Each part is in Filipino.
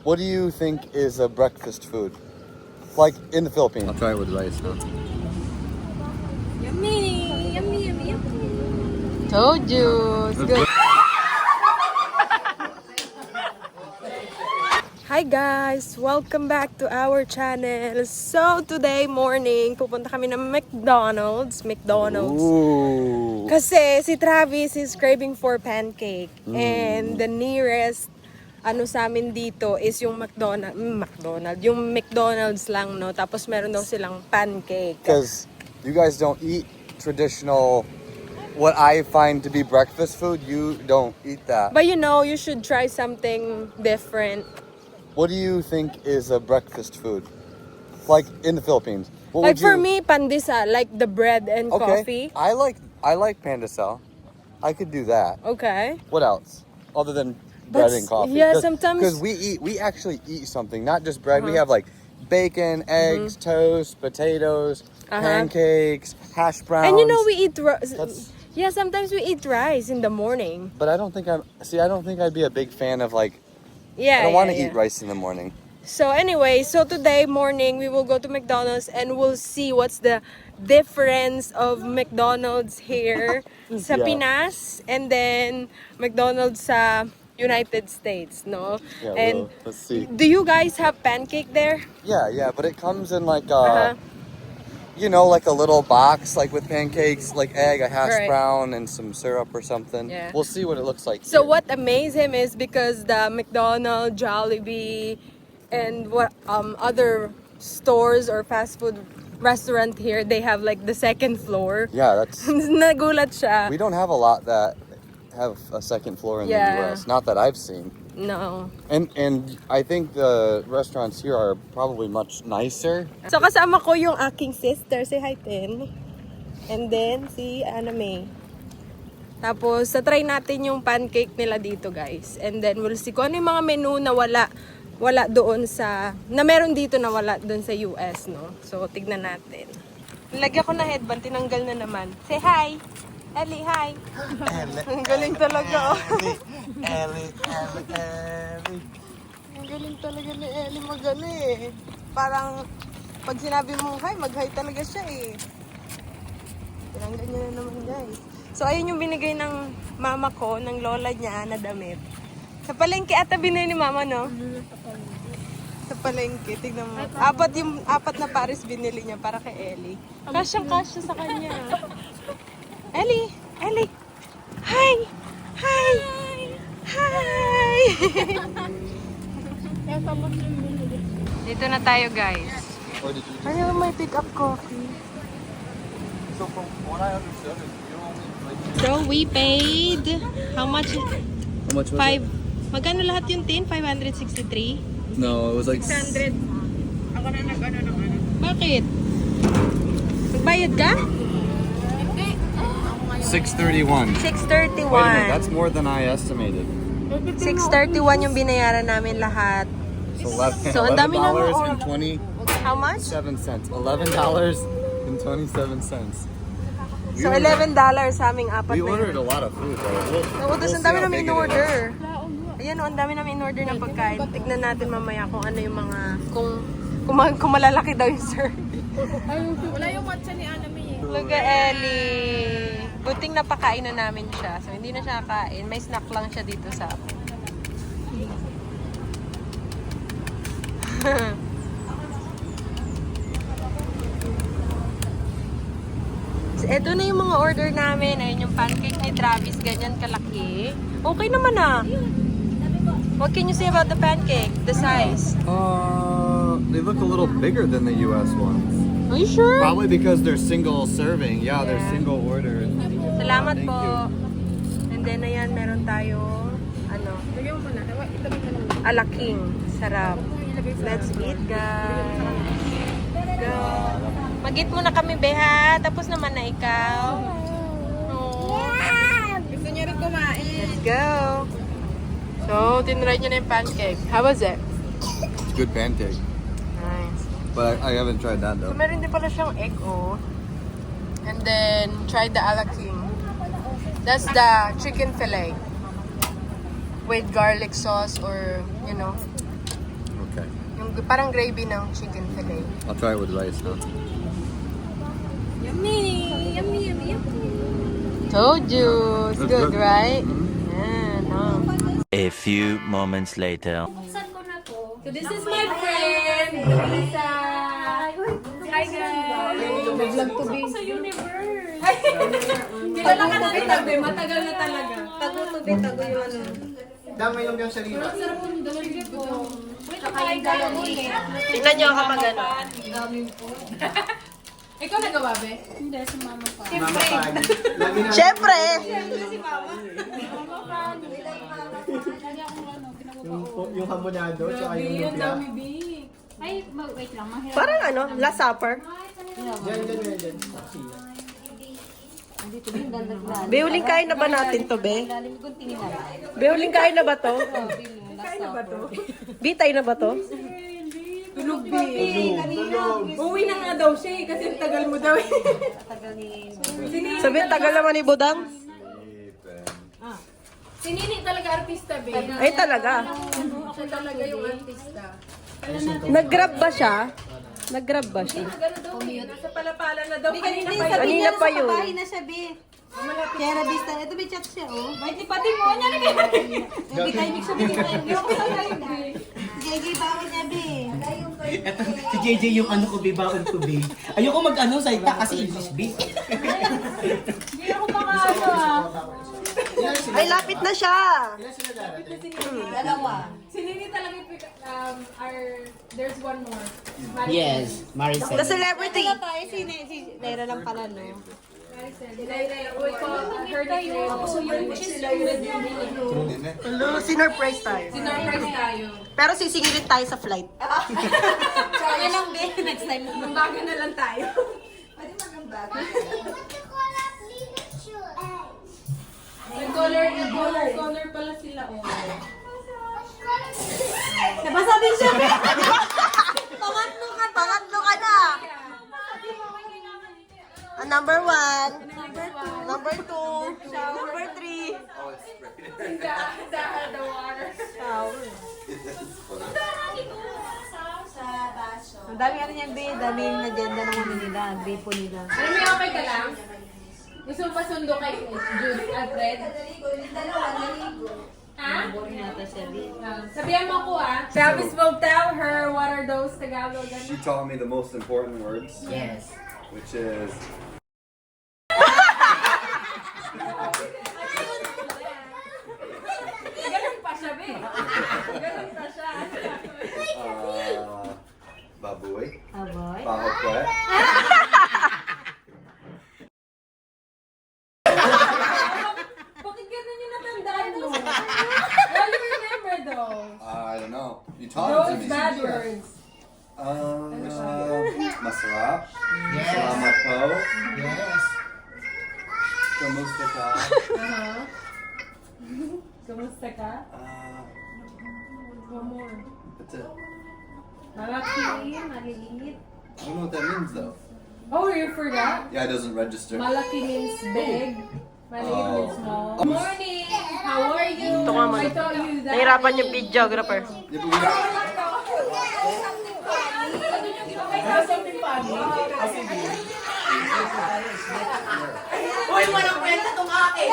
What do you think is a breakfast food? Like in the Philippines. I'll try it with rice now. Yummy! Yummy, yummy, yummy. Told you. It's good. Hi guys! Welcome back to our channel. So today morning, pupunta kami ng McDonald's. Ooh. Kasi si Travis is craving for pancake. And the nearest sa amin dito is yung yung McDonald's lang, no? Tapos meron daw silang pancake. Because you guys don't eat traditional, what I find to be breakfast food, you don't eat that. But you should try something different. What do you think is a breakfast food? Like in the Philippines. What Like would for you... me, pandesal, like the bread and coffee. I like pandesal. I could do that. Okay. What else? Other than bread But and coffee. yeah, sometimes- Because we actually eat something, not just bread. We have like bacon, eggs, toast, potatoes, pancakes, hash browns. And we eat That's- yeah, sometimes we eat rice in the morning. But I don't think I'd be a big fan of like, Yeah, I don't want to yeah, eat rice in the morning. So anyway, today morning we will go to McDonald's and we'll see what's the difference of McDonald's here sa Yeah. Pinas and then McDonald's sa United States, no? Yeah, And well, let's see. do you guys have pancake there? Yeah, but it comes in like Uh-huh. like a little box, like with pancakes, like egg, a hash Right. brown, and some syrup or something. Yeah. We'll see what it looks like. So here. what amazed him is because the McDonald's, Jollibee, and what other stores or fast food restaurant here, they have like the second floor. Yeah, that's. Nagulat siya. We don't have a lot that have a second floor in Yeah. the U.S. Not that I've seen. No. And I think the restaurants here are probably much nicer. So kasama ko yung aking sister, si Haiten. And then si Anna May. Tapos try natin yung pancake nila dito, guys. And then we'll see kung ano yung mga menu na wala doon na meron dito na wala doon sa US, no? So tignan natin. Nilagyan ko na headband, tinanggal na naman. Say hi! Ellie, hi! Ang galing talaga, oh. Ellie. Ang galing talaga ni Ellie eh. Parang pag sinabi mo hi, mag-hi talaga siya eh. Tinanggal niya na naman, guys. So ayun yung binigay ng mama ko, ng lola niya na damit. Sa palengke ata binili ni mama, no? Sa palengke, tignan mo. Apat na pares binili niya para kay Ellie. Kasyang-kasya sa kanya. Ellie! Hi! Hi! Hi! Dito na tayo, guys. Or did you? Ano may pick up coffee? So from what I understood, is you only So we paid how much? How much was Five. Magkano lahat yung tin? 563? No, it was like 600. Bakit? Magbayad ka? 631. 631. Wait a minute, that's more than I estimated. 631 yung binayaran namin lahat. So, ang dami na $11 and 27 How much? cents. $11 and 27 cents. So, $11 sa aming apat We na ordered yun. a lot of food though. So, We'll ang see dami how namin big it in-order. is. Ayan, ang dami namin in-order na pagkain. Tignan natin mamaya kung ano yung mga... Kung malalaki daw yung service. Wala yung matcha ni Anna May. Look at Ellie. Buting napakain na namin siya. So, hindi na siya kain. May snack lang siya dito sa amin. So, eto na yung mga order namin. Ayun yung pancake ni Travis. Ganyan kalaki. Okay naman ah. What can you say about the pancake? The size? They look a little bigger than the U.S. ones. Are you sure? Probably because they're single serving. Yeah, they're Yeah. single order. Salamat Thank po. you. And then, ayan, meron tayo, Lagyan mo muna. Ilagay mo lang. alaking. Sarap. Let's eat, guys. Go. Mag-eat muna kami, Beha. Tapos naman na ikaw. Gusto niya rin kumain. Let's go. So, tinry niyo na yung pancake. How was it? It's good pancake. Nice. But I haven't tried that So, though. meron din pala siyang egg, oh. And then, try the alaking. That's the chicken fillet. With garlic sauce or, Okay. Yung parang gravy ng chicken fillet. I'll try it with rice now. Yummy! Yummy, yummy, yummy. Told you. It's It's good, good. right? Mhm. Yan, oh. A few moments later. So this is my friend, Lisa. Hi guys! Nag-vlog to be. Sa universe. Kilala ka na tabi, matagal na talaga. Tago to be, tago yung ano. Dami yung yung salita. Sarap mo nito. Sige po. Tsaka yung dalawang ulit. Tingnan nyo ako mag-ano. Ikaw nagawa, be? Mama Pan. Lagi na. Siyempre! Yung hamonado, tsaka yung Grabe, ang lumpia. dami, be. Ay, wait lang. Mahirap. Parang ano, last supper. Yan. Be, huling kain na ba natin to, Be? Be, huling kain na ba to? Kain na ba to? Be, tayo na ba to? Tulog, be. Uwi na nga daw siya eh, kasi ang tagal mo daw eh. Sabi, tagal naman ni Budang. Si Nini talaga artista, be. Ay, talaga. Siya talaga yung artista. Nag-grab ba siya? Nag-grab ba siya? Gano'n daw, nasa palapala na daw. Kanina pa yun. Kanina pa yun. Bahay na siya, Bi. Kaya Vista. Ito, may chat siya, oh. Ay, di pati mo niya na kayo. Hindi tayo mix up. Gigi, bawal niya, Bi. Eto, si JJ yung ano ko, bibaon ko, be. Ayoko mag-ano, salita kasi English, be. Hindi ako makaano ah. Ay, lapit na siya. Si Nini talaga yung there's one more. Yes, Maricel. The celebrity. Tayo, si Naira lang pala, no? We call her nickname. So yun, sila yun. Hello, sinurprise tayo. Sinurprise tayo. Pero sisingilin tayo sa flight. Kaya lang, Bi. Next time. Magbaga na lang tayo. Nag-color pala sila, oh. Nabasa din siya, Bi. Pangatlo ka na. Number 1. Number 2. Number 3. The water. Ang dami ano niya, Bi. Daming agenda ng ano nila. Gripo nila. Ano, may okay ka lang? Gusto mo pa sundo kay Jude Alfred? Ha? Boring nata siya, Bi. Sabihan mo ko ah. Travis will tell her what are those Tagalog. She taught me the most important words, Yes. which is Ganun pa siya, be. Ganun pa siya. baboy, Aboy. bahokwe, Bakit ganun yung natandaan mo? Well, you remember though. I don't know. You taught it to Those me. bad words. Masarap, Yes. salamat po, Yes. kamusta ka? Kamusta ka? One more. That's it. Malaki, maliliit. I don't know what that means though. Oh, you forgot? Yeah, it doesn't register. Malaki means big. Maliit Oh. means small. Morning! How are you? Ito nga, I told you that. Nahirapan yung videographer. Yeah, but we Uy, walang kwenta tong akin.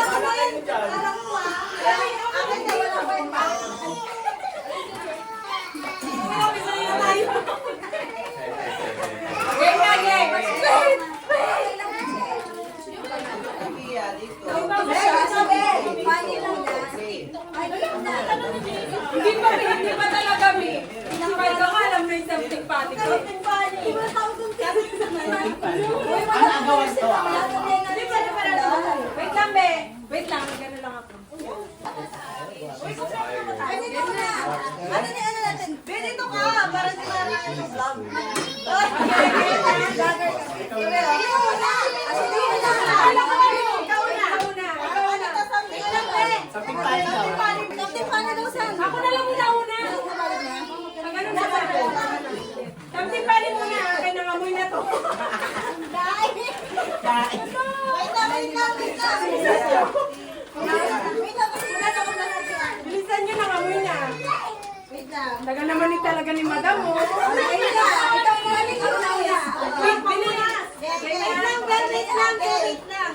Game na, game! Hindi pa talaga, Mi. Kahit ako alam na yung something pati ko. Ano ang gawas to? Wait lang, Be. Wait lang, gano'n lang ako. Ano ni ano natin? Bi, dito ka! Para si Mara yung vlog. Ako na lang muna una. Ganun na ba? Something pali muna. Kaya nangamoy na to. Bilisan nyo, nangamoy na. Tagal naman ni talaga ni Madam, oh. Ayun na. Ikaw na. Ikaw na. Wait lang.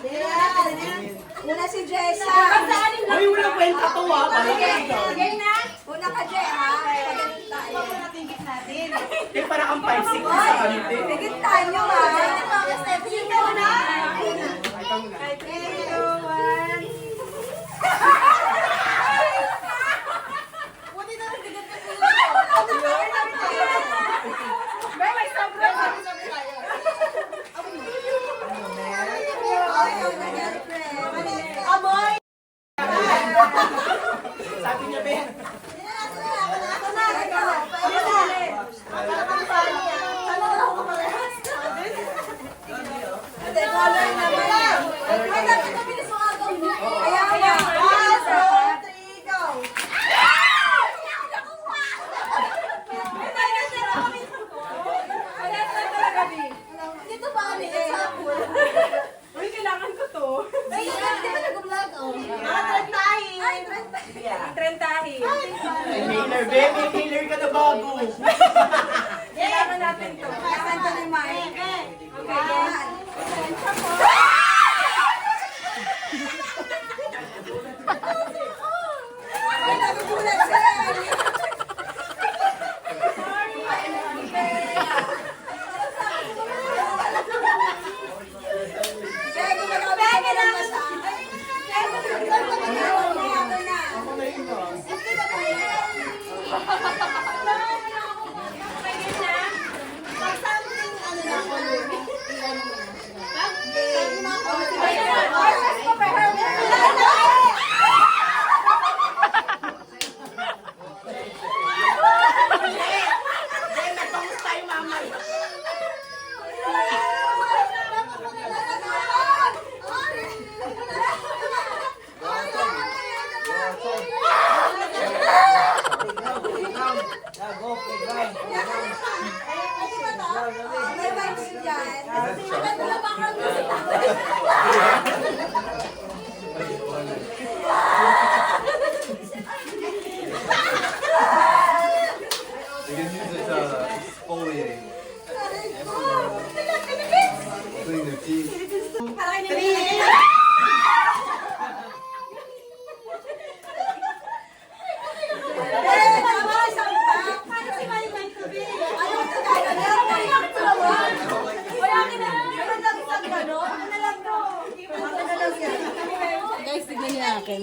Una si Jessa. Uy, walang kwenta to ha. Sige na. Una ka, Jess, ha? Pagalit tayo. Eh, para kang 5-6 sa kanite. Pagit tayo, ha? Ikaw na. Amoy! Sabi niya, Ben. Uy, kailangan ko to. Trentahin. May mailer, Ben. May mailer ka na bago. Kailangan natin to. You can use it to exfoliate. Clean their teeth. Guys, tignan niya akin.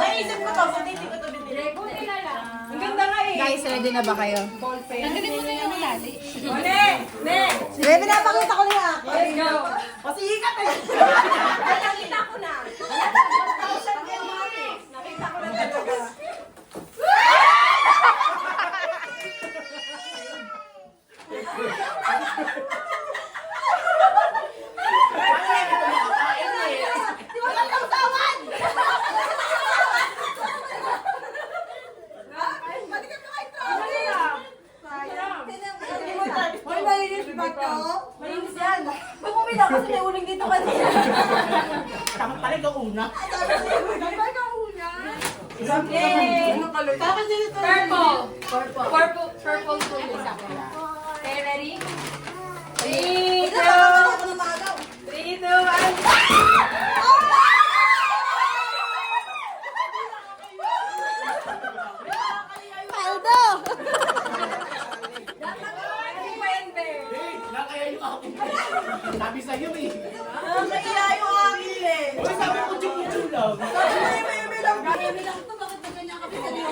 Naisip ko to, hindi ko to binili. Ang ganda nga eh. Guys, ready na ba kayo? Tanggalin mo na yung lali. Baby, napakita ko niya. Let's go. Kasi ikat eh. Ay, nakita ko na. Nakita ko na talaga. Hoy, malinis ba to? Malinis yan. Bumumi na kasi may uling dito kanina. Tama pala ikaw una. Dapat ka una. Yay! Bakit dito? Purple tuloy sa akin. Okay, ready? 3, 2, Ito, ako na maagaw. 3, 2, 1. Paldo! Nakaya yung ako. Sabi sa'yo eh. Kaya yung akin eh. Uy, sabi ko chup-chup lang. May lang to, bakit ba ganyan kami sa dito?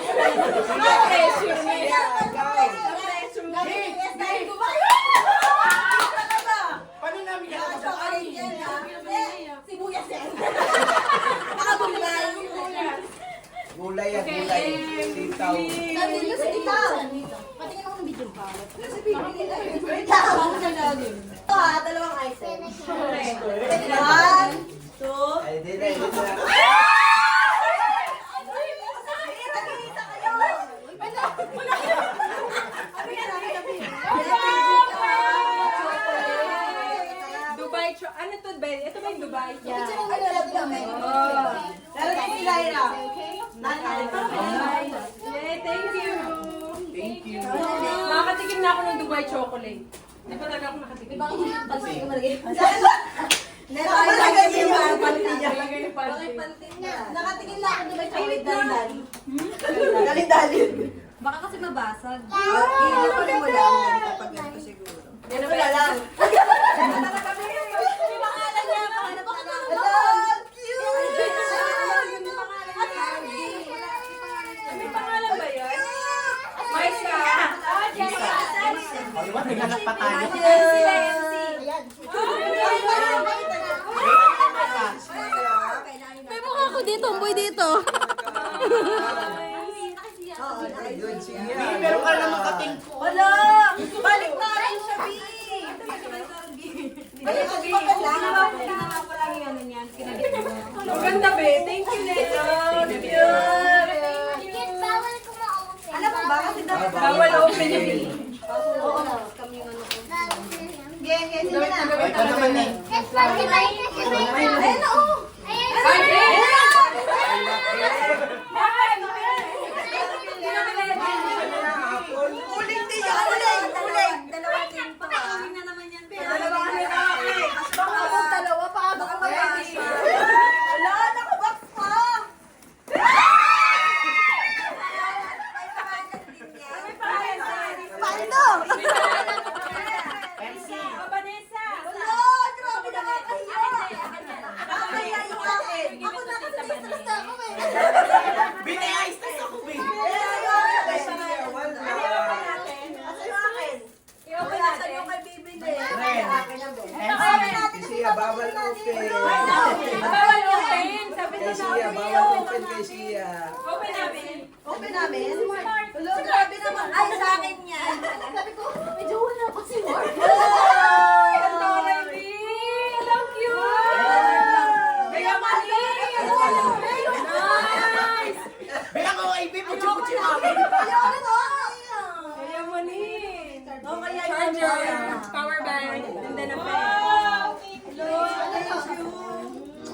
Pressure na yan. Paano namin yan? Sibuyas yan. Nakabulay. Gulay yan, gulay. Sitaw. Nandito si Wait lang. Ito dalawang ice. 1, 2. Dubai ano to, Ben? Ito ba yung Dubai? Lalagay si Lyra. Yay, thank you. Thank you. Nakakatikim na ako ng Dubai chocolate. Hindi pa talaga ako nakatikim. Nakatingin na ako doon sa dali. Dali-dali. Baka kasi mabasag. Inukulin mo lang. Kapag ganito siguro. Ganito lang. May pangalan niya. Pangalan pa ka na. Love you! May pangalan ba yun? Maisa. O, diba? Naghanap pa tayo. May mukha ko dito, boy dito. May meron ka naman kating. Wala! Balik na rin siya, B! Ang ganda, be. Thank you, Neto. Alam mo ba? Kasi dapat Bawal open yun. Sige, sige na. O, ikaw naman eh. Ayun na, oh! Uling din yun! Uling! Uling! Dalawang team pa ba? Uling na naman yan. Dalawang team pa. Baka abot dalawa pa. Baka mabagi. Wala! Nakabox pa! Paano? Vanessa. Wala! Grabe nakakahiya! Nakakahiya yung akin. Ako na kasi basta ako eh. Binayayos na sa kubi. Bawal open. Bawal open. Sabi ko na Bawal open kay Sia. open namin. Open namin? Hello, grabe naman. Ay, sa akin yan. Sabi ko, medyo wala pa si Mark. Ay, ang taray, B. Ang cute. Kaya mali. Nice. Bilang ko kay Bibi, puchi-puchi namin. Kaya mali. Oh, kaya yun. Charger, power bank, and then a pen.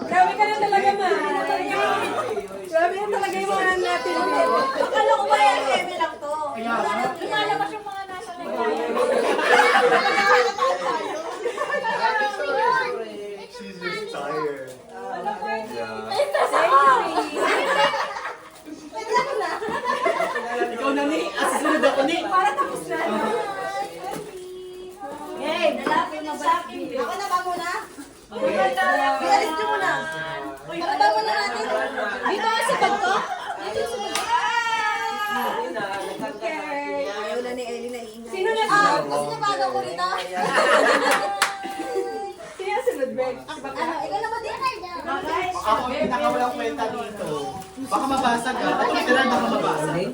Grabe ka na talaga, ma. Grabe na talaga yung mga natin. Akala ko ba yan, Kevin lang to. Lumalabas yung mga nasa She's just tired. Ikaw na ni. Susunod ako ni. Para tapos na. Hey, lalaki na ba? Ako na ba muna? Bialis nyo muna. Ako ba muna natin? Dito sa bag ko? Ayaw na ni Ellie na iingay. Sino na Kasi nabago ko rito. Sino yung sunod, Greg? Ano, ikaw na ba din? Ako yung pinakawalang kwenta dito. Baka mabasag ka. At literal baka mabasag.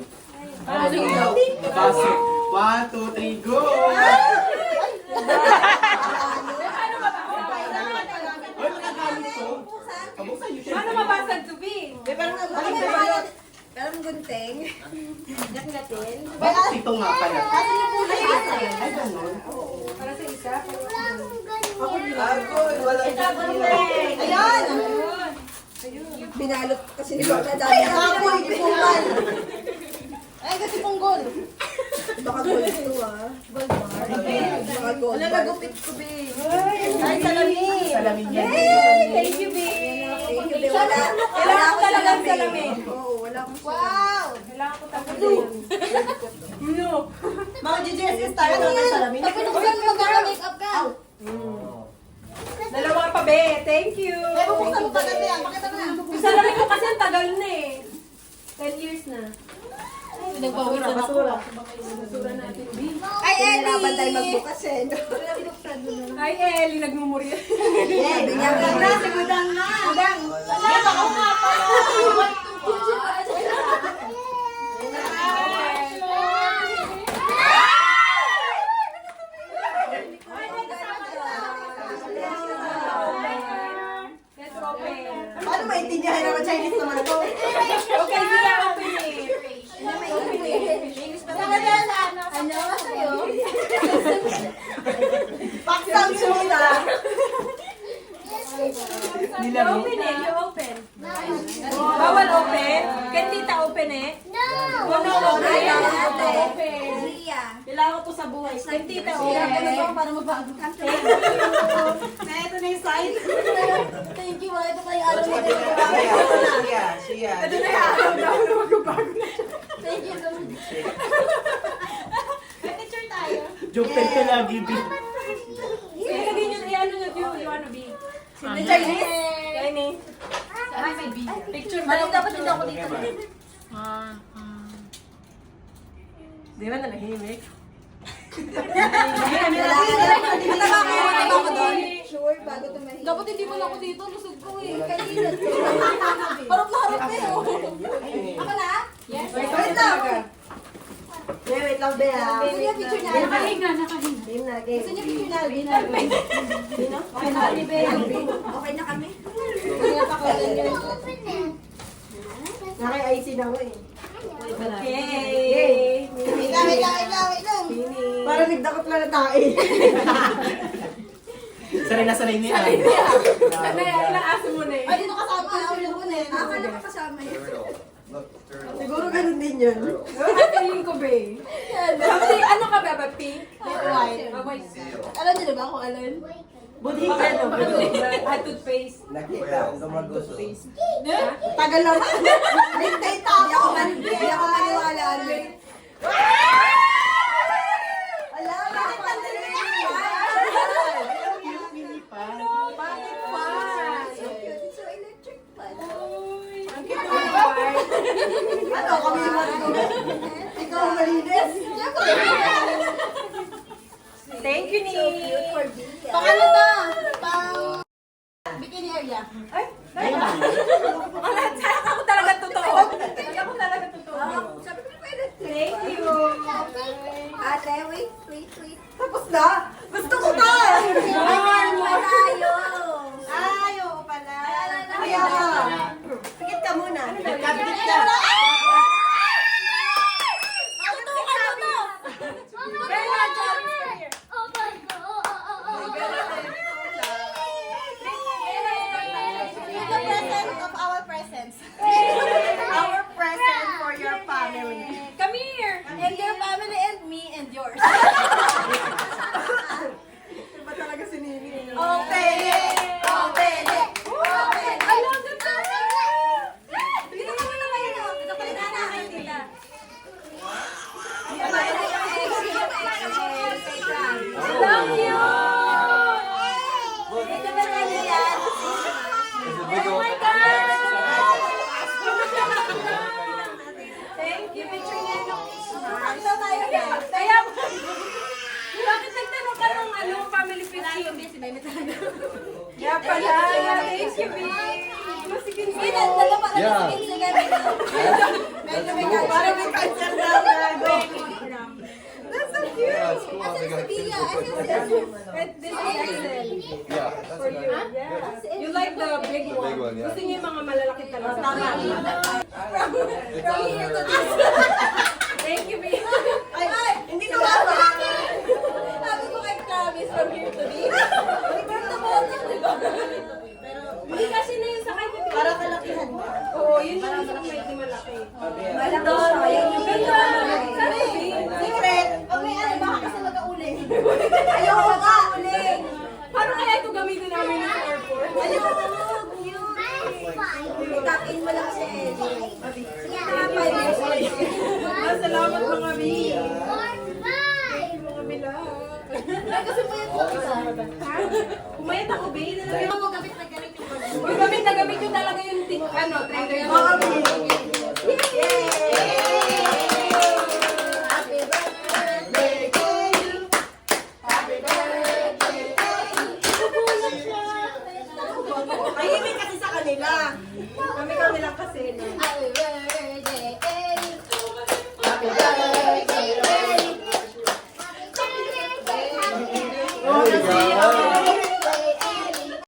Mabasag. 1, 2, 3, go! Ay, nagagamit ko. Kabuksan yun siya. Paano mabasag to be? Parang gunting. Gat-gatin. Bakit ito nga pala? Kasi yung kulay isa. Ay, ganun. Para sa isa? Ayan! Binalot kasi ni Lola dahil apoy, ipungan. Ay, kasi punggol. Baka gold ito ah. Gold bar. Baka gold bar. Wala nagupit ko, babe. Ay, salamin. Salamin yan. Thank you, B. Thank you, babe. Wala. Kailangan ko talagang salamin. Oo, wala akong wow! Kailangan ko talagang salamin. No. Mga GGSS tayo na may salamin. Tapos mo magkaka-makeup ka. Dalawa pa, be. Thank you. Ay, bubuksan mo pa kasi yan. Pakita mo na. Yung salamin ko kasi ang tagal na eh. 10 years na. Nagpawit na ako. Ay, Ellie! Laban tayo magbukas eh. Hi, Ellie. Nagmumurya. Yeah, binyan ka na. Sigudang na. Sigudang. Yan ako nga pala. 안녕하세요. Paksang suna. Open eh, you open. Bawal open? Can tita open eh? No! No, open. Open. Zia. Kailangan ko po sa buhay. Can tita Kaya open. para magbago ka. Na ito na yung sign. Thank you. Ito pa yung araw na Siya. Ito na yung araw na magbabago na. Thank you. May picture tayo. Joker ka lagi, B. Sige, sabihin nyo, ano nyo, you wanna be? Chinese. Chinese. Picture ba? Ano dapat hindi ako dito? Di ba nalahimik? Kailangan ako doon. Sure, bago tumahimik. Dapat hindi mo na ako dito. Lusog ko eh. Kailan. Harap na harap kayo. Ako na? Yes. Wait lang. Wait lang, Bea. Gusto niya picture niya? Nakahinga. Gusto niya picture niya? Dino? Okay na kami, babe. Okay na kami. Naki-IC na ako eh. Okay. Wait lang. Parang nagdakot lang na tae. Sanay na sanay niya. Ano yan? Ilang aso mo na eh. Ay, dito kasama. Ako na eh. Ako na kasama yun. Siguro ganun din yun. Ang feeling ko, be. Kasi ano ka ba? Pink? White. White. Alam niyo ba kung alin? Buti Bakit ano? Toothpaste. Nakita, gumagusto. Tagal naman. Hintay tayo. Hindi ako maniwala. Ala, bakit tandali Bakit pa? So electric fan. Ang cute naman ng white. Ano, kami yung ikaw malinis? Thank you, Ni. Pang ano to? Pang bikini area. Ay, saan ako talaga totoo? Ako talaga totoo. Sabi ko pwede. Thank you. Ate, wait. Tapos na? Gusto ko pa! Tayo. Ayaw ko pala. Kaya Kaya ka. Pikit ka muna. Kapit ka. Our present for your family. Come here. And your family and me and yours. Iba talaga si Nini. Open it! Open it! Open it! Alam, ganda. Dito ka muna kayo. Dito ka na kayo, tita. Love you. Dito ba kayo yan? Oh my God. Thank you. Picture niya yung Sakto tayo na. Kaya, bakit nagtanong ka ng ano, family picture? Kaya pala, thank you, babe. Sige, Sige, dalawa pa. Yeah. Sige. Parang may cancer na. That's so cute. Yeah, it's cool. They got This This is Excel. Yeah, that's For you. Yeah. You like the big one. big one, yeah. Gusto niyo yung mga malalaki talaga. From here to this. Thank you, babe. Ay, hindi ko ba? Sabi ko kay Travis, from here to this. Roberto Boto, di ba? Hindi kasi na yun sa kanya. Parang kalakihan mo. Oo, yun yung isang medyo malaki. Malaki siya. Yung Ganda. Sana, babe. secret. Pag may ano, baka kasi mag-auling. Ayoko ka, uling. Paano kaya ito gamitin namin sa airport? Ayoko ka, itakin mo lang si Ellie. Salamat mga babe. Bye! Bila. Ay, kasi po yung isa. Kumayat ako, babe. Ano mo gamit na gamit yung bag? Yung gamit na gamit yung talaga yung ano, trender yung Happy birthday to you. Happy birthday to you. Tahimik kasi sa kanila. Kami lang kasi. Happy birthday, Ellie. Happy birthday, Ellie. There you go.